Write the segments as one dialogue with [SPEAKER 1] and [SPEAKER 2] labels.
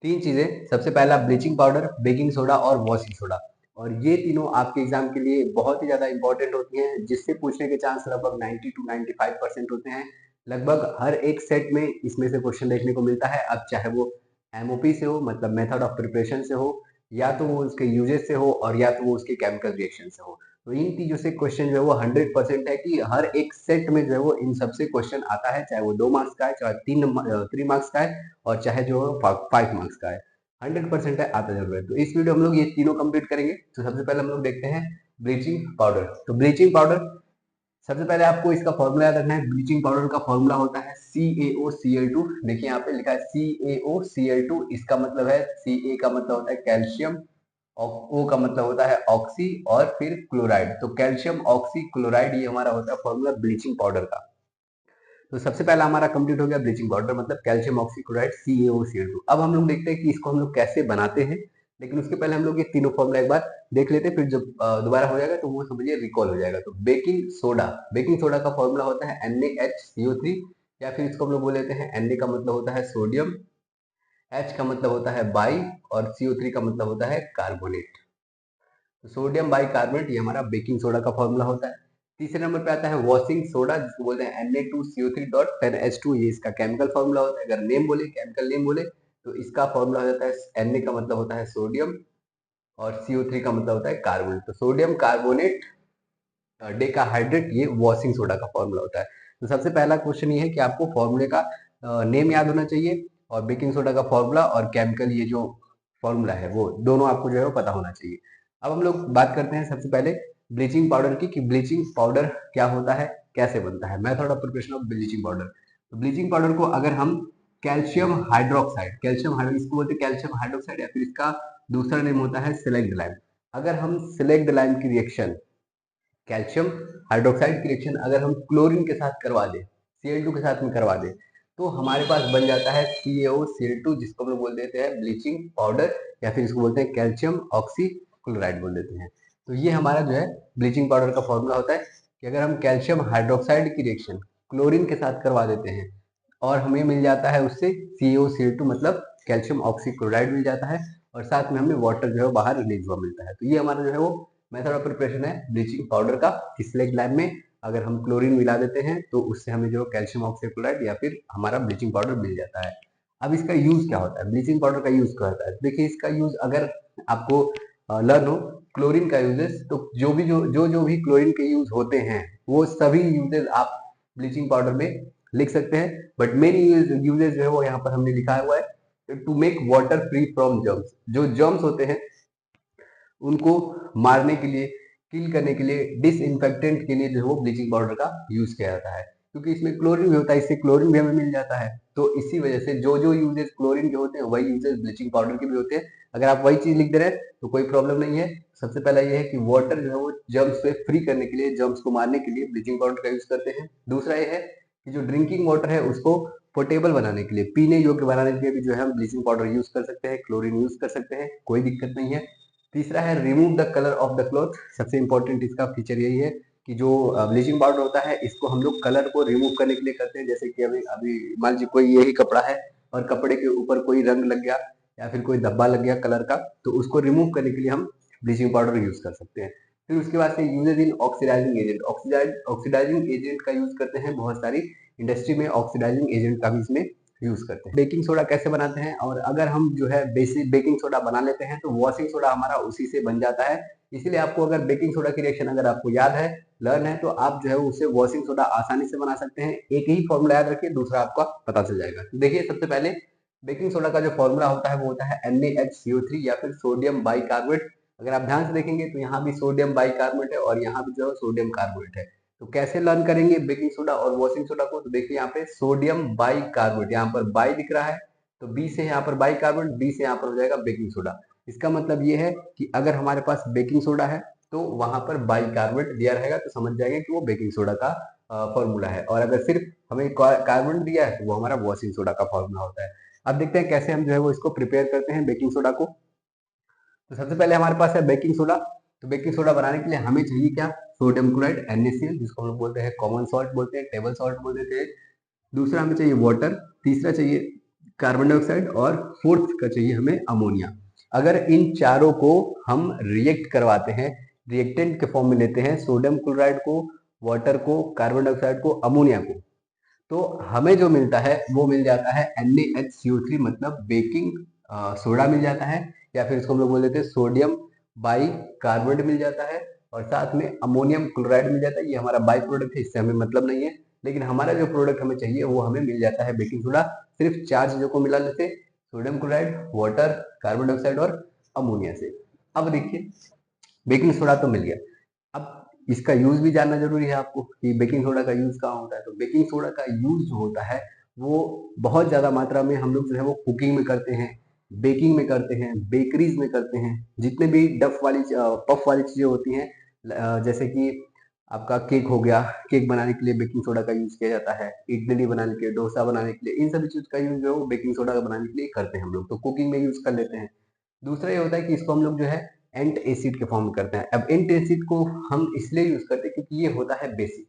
[SPEAKER 1] तीन चीजें, सबसे पहला ब्लीचिंग पाउडर, बेकिंग सोडा और वॉशिंग सोडा। और ये तीनों आपके एग्जाम के लिए बहुत ही ज्यादा इंपॉर्टेंट होती हैं, जिससे पूछने के चांस लगभग 90 to 95% होते हैं। लगभग हर एक सेट में इसमें से क्वेश्चन देखने को मिलता है, अब चाहे वो एमओपी से हो, मतलब मेथड ऑफ प्रिपरेशन से हो, या तो वो उसके यूजेस से हो, और या तो वो उसके केमिकल रिएक्शन से हो। तो इन तीनों से क्वेश्चन जो है वो 100% है कि हर एक सेट में जो है वो इन सबसे क्वेश्चन आता है, चाहे वो 2 मार्क्स का है, चाहे 3 मार्क्स का है, और चाहे जो 5 मार्क्स का है। 100% है, आता जरूर है। तो इस वीडियो हम लोग ये तीनों कंप्लीट करेंगे। तो सबसे पहले हम लोग देखते हैं ब्लीचिंग पाउडर। तो ब्लीचिंग पाउडर, सबसे पहले आपको इसका फॉर्मूला याद रखना है। ब्लीचिंग पाउडर का फॉर्मूला होता है CaOCl2। देखिए यहाँ पे लिखा है CaOCl2। इसका मतलब है, Ca का मतलब होता है कैल्शियम, O का मतलब होता है ऑक्सी, और फिर क्लोराइड। तो कैल्शियम ऑक्सी क्लोराइड, ये हमारा होता है फॉर्मूला ब्लीचिंग पाउडर का। तो सबसे पहला हमारा कंप्लीट हो गया ब्लीचिंग पाउडर, मतलब कैल्शियम ऑक्सीक्लोराइड CaOCl2। अब हम लोग देखते हैं कि इसको हम लोग कैसे बनाते हैं, लेकिन उसके पहले हम लोग ये तीनों फॉर्मूला एक बार देख लेते हैं, फिर जब दोबारा हो जाएगा तो वो समझिए रिकॉल हो जाएगा। तो बेकिंग सोडा, बेकिंग सोडा का फॉर्मूला होता है NaHCO3, या फिर इसको हम लोग बोल लेते हैं, Na का मतलब होता है सोडियम, H का मतलब होता है बाई, और CO3 का मतलब होता है कार्बोनेट। तो सोडियम बाइकार्बोनेट, ये हमारा बेकिंग सोडा का फॉर्मूला होता है। तीसरे नंबर पे आता है वॉशिंग सोडा, जिसको बोलते हैं Na2CO3.10H2। ये इसका केमिकल फॉर्मूला होता है। अगर नेम बोले, केमिकल नेम बोले, तो इसका फॉर्मूला हो जाता है, Na का मतलब होता है सोडियम, और CO3 का मतलब होता है कार्बोनेट। तो सोडियम कार्बोनेट डेकाहाइड्रेट, ये वॉशिंग सोडा का फॉर्मूला होता है। तो सबसे पहला क्वेश्चन ये है कि आपको फॉर्मूले का नेम याद होना चाहिए, और बेकिंग सोडा का फॉर्मूला और केमिकल, ये जो फॉर्मूला है वो दोनों आपको जो है वो पता होना चाहिए। अब हम लोग बात करते हैं सबसे पहले ब्लीचिंग पाउडर की, कि ब्लीचिंग पाउडर क्या होता है, कैसे बनता है, method of preparation of bleaching powder. तो ब्लीचिंग पाउडर को अगर हम कैल्शियम हाइड्रोक्साइड, इसको बोलते हैं कैल्शियम हाइड्रोक्साइड, या फिर इसका दूसरा नेम होता है सिलेक्ट लाइम। अगर हम सिलेक्ट लाइम की रिएक्शन, कैल्शियम हाइड्रोक्साइड की रिएक्शन अगर हम क्लोरीन के साथ करवा दें, Cl2 के साथ में करवा दें, तो हमारे पास बन जाता है CaOCl2, जिसको हम लोग बोल देते हैं ब्लीचिंग पाउडर, या फिर इसको बोलते हैं कैल्शियम ऑक्सी क्लोराइड बोल देते हैं। तो ये हमारा जो है ब्लीचिंग पाउडर का फॉर्मूला होता है, कि अगर हम कैल्शियम हाइड्रोक्साइड की रिएक्शन क्लोरीन के साथ करवा देते हैं, और हमें मिल जाता है उससे CaOCl2, मतलब कैल्शियम ऑक्सी क्लोराइड मिल जाता है, और साथ में हमें वाटर जो है बाहर रिलीज हुआ मिलता है। तो ये हमारा जो है वो मेथड ऑफ प्रिपरेशन है ब्लीचिंग पाउडर का। स्लेग लैब में अगर हम क्लोरीन मिला देते हैं, तो उससे हमें जो कैल्शियम ऑक्सीक्लोराइड या फिर हमारा ब्लीचिंग पाउडर मिल जाता है। अब इसका यूज क्या होता है, ब्लीचिंग पाउडर का यूज क्या होता है? देखिए, इसका यूज अगर आपको लर्न हो, क्लोरीन का यूजेस, तो जो भी क्लोरीन के यूज होते हैं, वो सभी यूजेस आप ब्लीचिंग पाउडर में लिख सकते हैं। बट मेन यूजेस जो है वो यहाँ पर हमने लिखा हुआ है, to make water free from germs. जो जर्म्स होते हैं उनको मारने के लिए, किल करने के लिए, डिसइंफेक्टेंट के लिए जो है वो ब्लीचिंग पाउडर का यूज किया जाता है, क्योंकि इसमें क्लोरीन भी होता है, इससे क्लोरीन भी हमें मिल जाता है। तो इसी वजह से जो जो यूजेस क्लोरीन के होते हैं, वही यूजेस ब्लीचिंग पाउडर के भी होते हैं। अगर आप वही चीज लिख दे रहे हैं तो कोई प्रॉब्लम नहीं है। सबसे पहला ये है कि वाटर जो है वो जर्म्स से फ्री करने के लिए, जर्म्स को मारने के लिए ब्लीचिंग पाउडर का यूज करते हैं। दूसरा ये है कि जो ड्रिंकिंग वाटर है उसको पोर्टेबल बनाने के लिए, पीने योग्य बनाने के लिए भी जो है हम ब्लीचिंग पाउडर यूज कर सकते हैं, क्लोरीन यूज कर सकते हैं, कोई दिक्कत नहीं है। तीसरा है remove the colour of the cloth. सबसे इंपॉर्टेंट इसका फीचर यही है कि जो ब्लीचिंग पाउडर होता है, इसको हम लोग कलर को रिमूव करने के लिए करते हैं। जैसे कि अभी अभी मान लीजिए कोई यही कपड़ा है, और कपड़े के ऊपर कोई रंग लग गया, या फिर कोई धब्बा लग गया कलर का, तो उसको रिमूव करने के लिए हम ब्लीचिंग पाउडर यूज कर सकते हैं। फिर उसके बाद से यूजेज इन ऑक्सीडाइजिंग एजेंट, ऑक्सीडाइजिंग एजेंट का यूज करते हैं बहुत सारी इंडस्ट्री में, ऑक्सीडाइजिंग एजेंट का भी इसमें यूज करते हैं। बेकिंग सोडा कैसे बनाते हैं, और अगर हम जो है बेसिक बेकिंग सोडा बना लेते हैं, तो वॉशिंग सोडा हमारा उसी से बन जाता है। इसीलिए आपको अगर बेकिंग सोडा की रिएक्शन अगर आपको याद है, लर्न है, तो आप जो है उससे वॉशिंग सोडा आसानी से बना सकते हैं। एक ही फॉर्मूला याद रखिए, दूसरा आपका पता चल जाएगा। तो देखिए, सबसे पहले बेकिंग सोडा का जो फॉर्मूला होता है वो होता है NaHCO3, या फिर सोडियम बाइकार्बोनेट। अगर आप ध्यान से देखेंगे तो यहाँ भी सोडियम बाइकार्बोनेट है, और यहाँ भी जो है सोडियम कार्बोनेट है। तो कैसे लर्न करेंगे बेकिंग सोडा और वॉशिंग सोडा को? तो देखिए, यहाँ पे सोडियम बाइकार्बोनेट, यहाँ पर बाई दिख रहा है, तो बी से यहाँ पर बाइकार्बोनेट, बी से यहाँ पर हो जाएगा बेकिंग सोडा। इसका मतलब ये है कि अगर हमारे पास बेकिंग सोडा है, तो वहां पर बाइकार्बोनेट दिया रहेगा, तो समझ जाएंगे कि वो बेकिंग सोडा का फॉर्मूला है। और अगर सिर्फ हमें कार्बोनेट दिया है, तो वो हमारा वॉशिंग सोडा का फॉर्मूला होता है। अब देखते हैं कैसे हम जो है वो इसको प्रिपेयर करते हैं बेकिंग सोडा को। तो सबसे पहले हमारे पास है बेकिंग सोडा। तो बेकिंग सोडा बनाने के लिए हमें चाहिए क्या? सोडियम क्लोराइड NaCl, जिसको हम लोग बोलते हैं कॉमन सॉल्ट बोलते हैं, टेबल सॉल्ट बोल देते हैं। दूसरा हमें चाहिए वाटर। तीसरा चाहिए कार्बन डाइऑक्साइड और फोर्थ का चाहिए हमें अमोनिया। अगर इन चारों को हम रिएक्ट करवाते हैं, रिएक्टेंट के फॉर्म में लेते हैं, सोडियम क्लोराइड को, वाटर को, कार्बन डाइऑक्साइड को, अमोनिया को, तो हमें जो मिलता है वो मिल जाता है NaHCO3, मतलब बेकिंग सोडा मिल जाता है, या फिर इसको हम लोग बोल देते हैं सोडियम बाई कार्बोनेट मिल जाता है, और साथ में अमोनियम क्लोराइड मिल जाता है। ये हमारा बाई प्रोडक्ट है, इससे हमें मतलब नहीं है, लेकिन हमारा जो प्रोडक्ट हमें चाहिए वो हमें मिल जाता है बेकिंग सोडा, सिर्फ चार चीजों को मिलाने से, sodium chloride, water, carbon dioxide और अमोनिया से। अब देखिए, बेकिंग सोडा तो मिल गया, अब इसका यूज भी जानना जरूरी है आपको कि बेकिंग सोडा का यूज कहाँ होता है। तो बेकिंग सोडा का यूज जो होता है वो बहुत ज्यादा मात्रा में हम लोग जो है वो कुकिंग में करते हैं, बेकिंग में करते हैं, बेकरीज में करते हैं, जितने भी डफ वाली पफ वाली चीजें होती हैं, जैसे कि आपका केक हो गया, केक बनाने के लिए बेकिंग सोडा का यूज किया जाता है, इडली बनाने के लिए, डोसा बनाने के लिए, इन सभी चीज का यूज जो है वो बेकिंग सोडा बनाने के लिए करते हैं हम लोग, तो कुकिंग में यूज कर लेते हैं। दूसरा ये होता है कि इसको हम लोग जो है एंट एसिड के फॉर्म में करते हैं। अब एंट एसिड को हम इसलिए यूज करते हैं क्योंकि ये होता है बेसिक।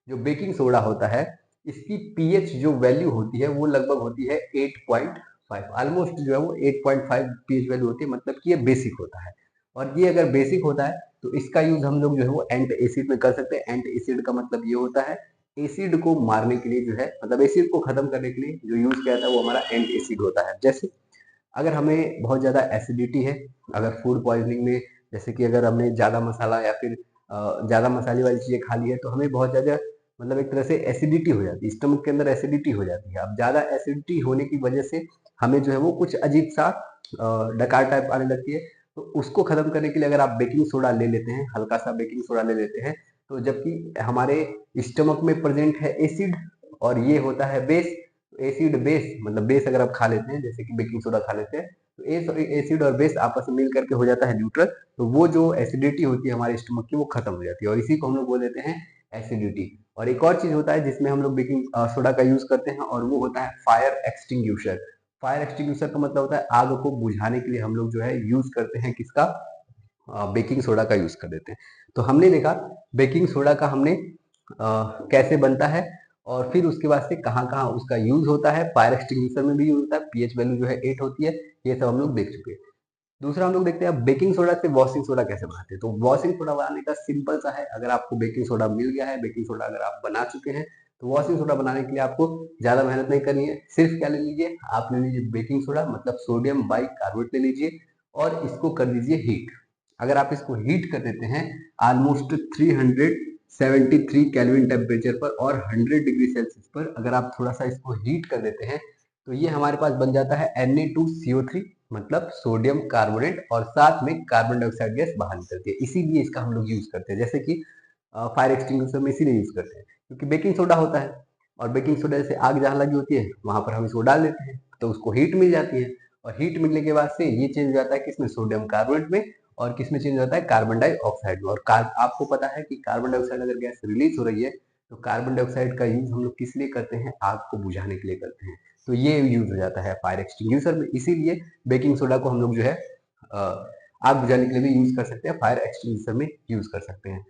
[SPEAKER 1] जो बेकिंग सोडा होता है इसकी पीएच जो वैल्यू होती है वो लगभग होती है 8.5, ऑलमोस्ट जो है वो 8.5 पीएच वैल्यू होती है, मतलब कि ये बेसिक होता है। और ये अगर बेसिक होता है तो इसका यूज हम लोग जो है वो एंट एसिड में कर सकते हैं। एंट एसिड का मतलब ये होता है एसिड को मारने के लिए जो है, मतलब एसिड को खत्म करने के लिए जो यूज किया जाता है वो हमारा एंट एसिड होता है। जैसे अगर हमें बहुत ज़्यादा एसिडिटी है, अगर फूड पॉइजनिंग में, जैसे कि अगर हमने ज़्यादा मसाला या फिर ज़्यादा मसाले वाली चीज़ें खा ली है तो हमें बहुत ज़्यादा, मतलब एक तरह से एसिडिटी हो जाती है, स्टमक के अंदर एसिडिटी हो जाती है। अब ज़्यादा एसिडिटी होने की वजह से हमें जो है वो कुछ अजीब सा डकार टाइप आने लगती है, तो उसको खत्म करने के लिए अगर आप बेकिंग सोडा ले लेते हैं, हल्का सा बेकिंग सोडा ले लेते हैं, तो जबकि हमारे स्टमक में प्रेजेंट है एसिड और ये होता है बेस, एसिड बेस, मतलब बेस अगर आप खा लेते हैं जैसे कि बेकिंग सोडा खा लेते हैं, तो एसिड और बेस आपस में मिल करके हो जाता है न्यूट्रल, तो वो जो एसिडिटी होती है हमारे स्टमक की वो खत्म हो जाती है, और इसी को हम लोग बोल देते हैं एसिडिटी। और एक और चीज होता है जिसमें हम लोग बेकिंग सोडा का यूज करते हैं, और वो होता है फायर एक्सटिंग्यूशर। फायर एक्सटिंग्यूशर का मतलब होता है आग को बुझाने के लिए हम लोग जो है यूज करते हैं किसका, बेकिंग सोडा का यूज कर देते हैं। तो हमने देखा बेकिंग सोडा का हमने कैसे बनता है, और फिर उसके बाद से कहाँ कहाँ उसका यूज होता है, फायर एक्सटिंग्विशर में भी यूज होता है, पीएच वैल्यू जो है 8 होती है, ये सब हम लोग देख चुके हैं। दूसरा हम लोग देखते हैं बेकिंग सोडा से वॉशिंग सोडा कैसे बनाते हैं। तो वॉशिंग सोडा बनाने का सिंपल सा है, अगर आपको बेकिंग सोडा मिल गया है, बेकिंग सोडा अगर आप बना चुके हैं, तो वॉशिंग सोडा बनाने के लिए आपको ज्यादा मेहनत नहीं करनी है। सिर्फ क्या ले लीजिए, आप ले लीजिए बेकिंग सोडा, मतलब सोडियम बाई कार्बोनेट ले लीजिए, और इसको कर दीजिए हीट। अगर आप इसको हीट कर देते हैं ऑलमोस्ट 373 केल्विन टेम्परेचर पर और 100 डिग्री सेल्सियस पर, अगर आप थोड़ा सा इसको हीट कर देते हैं, तो ये हमारे पास बन जाता है Na2CO3, मतलब सोडियम कार्बोनेट, और साथ में कार्बन डाइऑक्साइड गैस बाहर निकलती है। इसीलिए इसका हम लोग यूज करते हैं, जैसे कि फायर एक्सटिंग्विशर में इसीलिए यूज करते हैं क्योंकि बेकिंग सोडा होता है, और बेकिंग सोडा जैसे आग जहाँ लगी होती है वहां पर हम इसको डाल देते हैं तो उसको हीट मिल जाती है, और हीट मिलने के बाद से ये चेंज हो जाता है किसमें, सोडियम कार्बोनेट में, और किसमें चेंज होता है, कार्बन डाइऑक्साइड में। और आपको पता है कि कार्बन डाइऑक्साइड अगर गैस रिलीज हो रही है तो कार्बन डाइऑक्साइड का यूज हम लोग किस लिए करते हैं, आग को बुझाने के लिए करते हैं, तो ये यूज हो जाता है फायर एक्सटिंग्विशर में। इसीलिए बेकिंग सोडा को हम लोग जो है आग बुझाने के लिए भी यूज कर सकते हैं, फायर एक्सटिंग्विशर में यूज कर सकते हैं।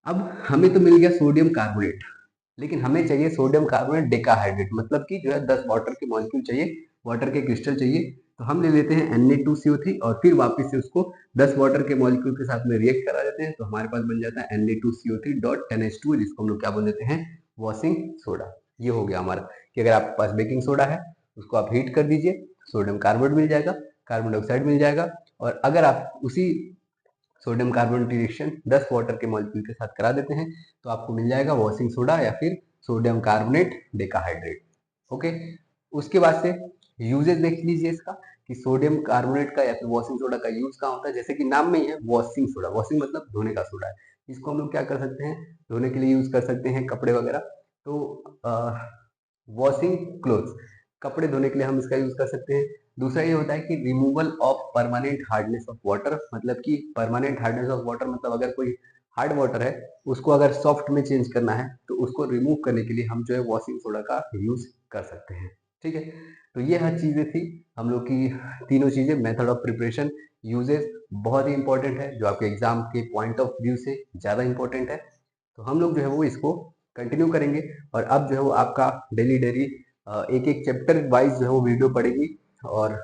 [SPEAKER 1] अब हमें तो मिल गया सोडियम कार्बोनेट, लेकिन हमें चाहिए सोडियम कार्बोनेट डेकाहाइड्रेट, मतलब कि जो है 10 वाटर के मॉलिक्यूल चाहिए, वाटर के क्रिस्टल चाहिए। तो हम ले लेते हैं Na2CO3 और फिर वापस से उसको 10 वाटर के मॉलिक्यूल के साथ में रिएक्ट करा देते हैं, तो हमारे पास बन जाता है Na2CO3.10H2, जिसको हम लोग क्या बोल देते हैं, वॉशिंग सोडा। ये हो गया हमारा कि अगर आपके पास बेकिंग सोडा है उसको आप हीट कर दीजिए, सोडियम कार्बोनेट मिल जाएगा, कार्बन डाइऑक्साइड मिल जाएगा, और अगर आप उसी सोडियम कार्बोनेट रिएक्शन 10 वाटर के मॉलिक्यूल के साथ करा देते हैं तो आपको मिल जाएगा वॉशिंग सोडा या फिर सोडियम कार्बोनेट डेकाहाइड्रेट। ओके, उसके बाद से यूजेस देख लीजिए इसका कि सोडियम कार्बोनेट का या फिर वॉशिंग सोडा का यूज कहाँ होता है। जैसे कि नाम में ही है वॉशिंग सोडा, वॉशिंग मतलब धोने का सोडा है, इसको हम लोग क्या कर सकते हैं, धोने के लिए यूज कर सकते हैं कपड़े वगैरह। तो वॉशिंग क्लोथ्स, कपड़े धोने के लिए हम इसका यूज कर सकते हैं। दूसरा ये होता है कि removal of permanent hardness of water, मतलब कि परमानेंट हार्डनेस ऑफ वाटर मतलब अगर कोई हार्ड वाटर है उसको अगर सॉफ्ट में चेंज करना है तो उसको रिमूव करने के लिए हम जो है वॉशिंग सोडा का यूज कर सकते हैं। ठीक है, तो ये हर चीजें थी हम लोग की, तीनों चीजें, मेथड ऑफ प्रिपरेशन, यूजेस, बहुत ही इंपॉर्टेंट है जो आपके एग्जाम के पॉइंट ऑफ व्यू से ज्यादा इंपॉर्टेंट है। तो हम लोग जो है वो इसको कंटिन्यू करेंगे, और अब जो है वो आपका डेली डेली एक एक चैप्टर वाइज जो है वो वीडियो पड़ेगी और